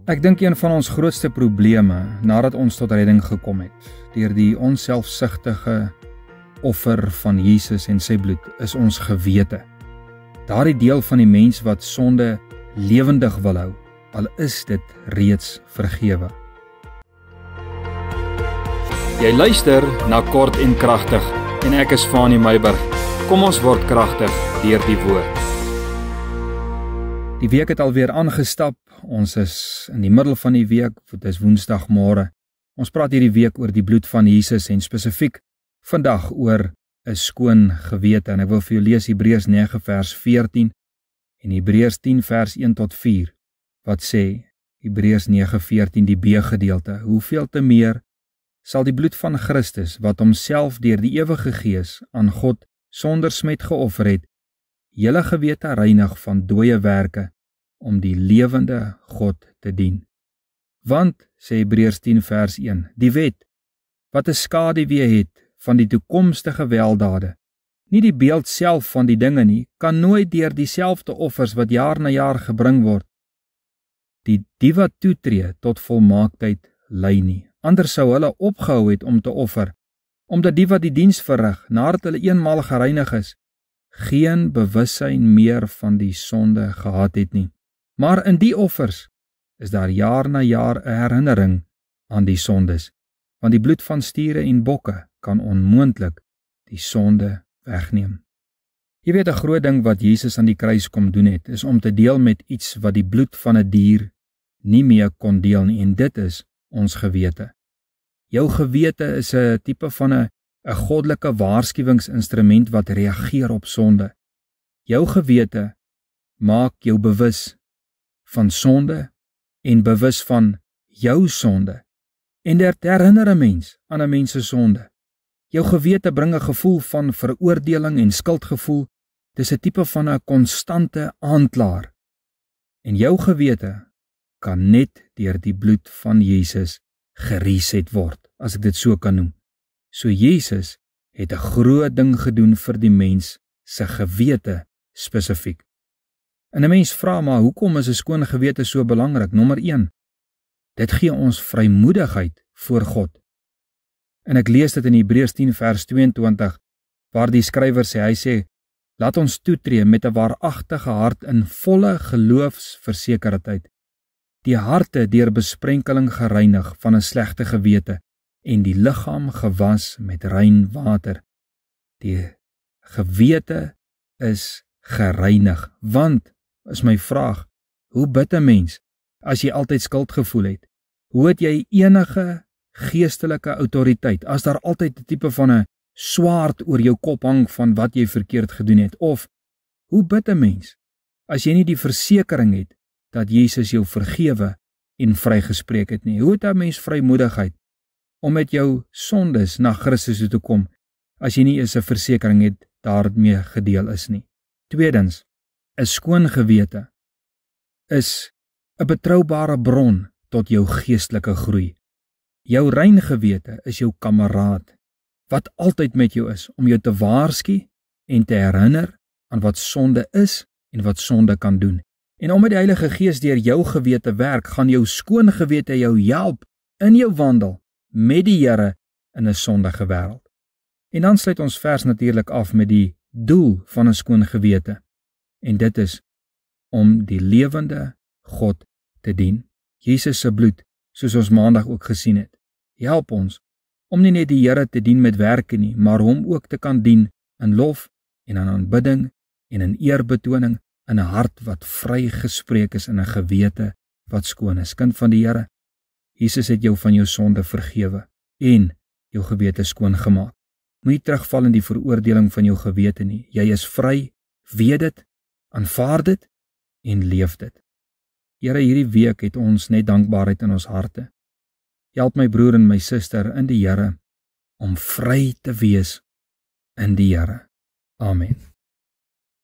Ek dink een van ons grootste probleme nadat ons tot redding gekom het, deur die onselfsugtige offer van Jesus en sy bloed, is ons gewete. Daardie deel van die mens wat sonde lewendig wil hou, al is dit reeds vergewe. Jy luister na Kort en Kragtig en ek is Fanie Meiburg. Kom ons word kragtig deur die woord. Die week het alweer aangestap. Ons is in die middel van die week, dit is Woensdagmôre. Ons praat hierdie week oor die bloed van Jesus en spesifiek vandag oor 'n skoon gewete. En ek wil vir jou lees Hebreërs 9 vers 14 en Hebreërs 10 vers 1 tot 4 wat sê, Hebreërs 9:14 die B-gedeelte, hoeveel te meer sal die bloed van Christus wat homself deur die ewige Gees aan God sonder smet geoffer het, julle gewete reinig van dooie werke om die lewende God te dien. Want, sê Hebreërs 10 vers 1, die wet, wat 'n skaduwee het van die toekomstige weldade, nie die beeld self van die dinge nie, kan nooit deur dieselfde offers wat jaar na jaar gebring word, die wat toetree tot volmaaktheid lei nie. Anders sou hulle opgehou het om te offer, omdat die wat die diens verrig, nadat hulle eenmaal gereinig is, geen bewussyn meer van die sonde gehad het nie. Maar in die offers is daar jaar na jaar 'n herinnering aan die sondes, want die bloed van stiere en bokke kan onmoontlik die sonde wegneem. Jy weet, 'n groot ding wat Jesus aan die kruis kom doen het, is om te deel met iets wat die bloed van 'n dier nie meer kon deel nie, en dit is ons gewete. Jou gewete is 'n tipe van 'n goddelike waarskuwingsinstrument wat reageer op sonde. Jou gewete maak jou bewus van sonde en bewus van jou sonde. En dit herinner 'n mens aan 'n mens se sonde. Jou gewete bring 'n gevoel van veroordeling en skuldgevoel. Dis 'n tipe van 'n konstante aanklaer. En jou gewete kan net deur die bloed van Jesus gereset word, as ek dit so kan noem. So Jesus het 'n groot ding gedoen vir die mens se gewete spesifiek. En 'n mens vra maar, hoekom is 'n skoon gewete so belangrik? Nommer 1, dit gee ons vrymoedigheid voor God. En ek lees dit in Hebreërs 10 vers 22, waar die skrywer sê, hy sê, laat ons toetree met 'n waaragtige hart in volle geloofsversekerheid, die harte deur besprenkeling gereinig van 'n slegte gewete en die liggaam gewas met rein water. Die gewete is gereinig, want, is my vraag, hoe bid 'n mens as jy altyd skuldgevoel het? Hoe het jy enige geestelike autoriteit as daar altyd 'n tipe van 'n swaard oor jou kop hang van wat jy verkeerd gedoen het? Of, hoe bid 'n mens as jy nie die versekering het dat Jesus jou vergewe en vrygespreek het nie? Hoe het 'n mens vrymoedigheid om met jou sondes na Christus toe te kom as jy nie eens 'n versekering het daarmee gedeel is nie? Tweedens, 'n skoon gewete is 'n betroubare bron tot jou geestelike groei. Jou rein gewete is jou kameraad wat altyd met jou is om jou te waarsku en te herinner aan wat sonde is en wat sonde kan doen. En omdat die Heilige Gees deur jou gewete werk, gaan jou skoon gewete jou help in jou wandel met die Here in 'n sondige wêreld. En dan sluit ons vers natuurlik af met die doel van 'n skoon gewete. En dit is om die lewende God te dien. Jesus se bloed, soos ons maandag ook gesien het, help ons om nie net die Here te dien met werke nie, maar hom ook te kan dien in lof en in aanbidding en in eerbetoning, in 'n hart wat vrygespreek is, in 'n gewete wat skoon is. Kind van die Here, Jesus het jou van jou sonde vergewe en jou gewete skoon gemaak. Moenie terugval in die veroordeling van jou gewete nie. Jy is vry, weet dit, aanvaar dit en leef dit. Here, hierdie week het ons net dankbaarheid in ons harte. Help my broer en my suster in die Here om vry te wees in die Here. Amen.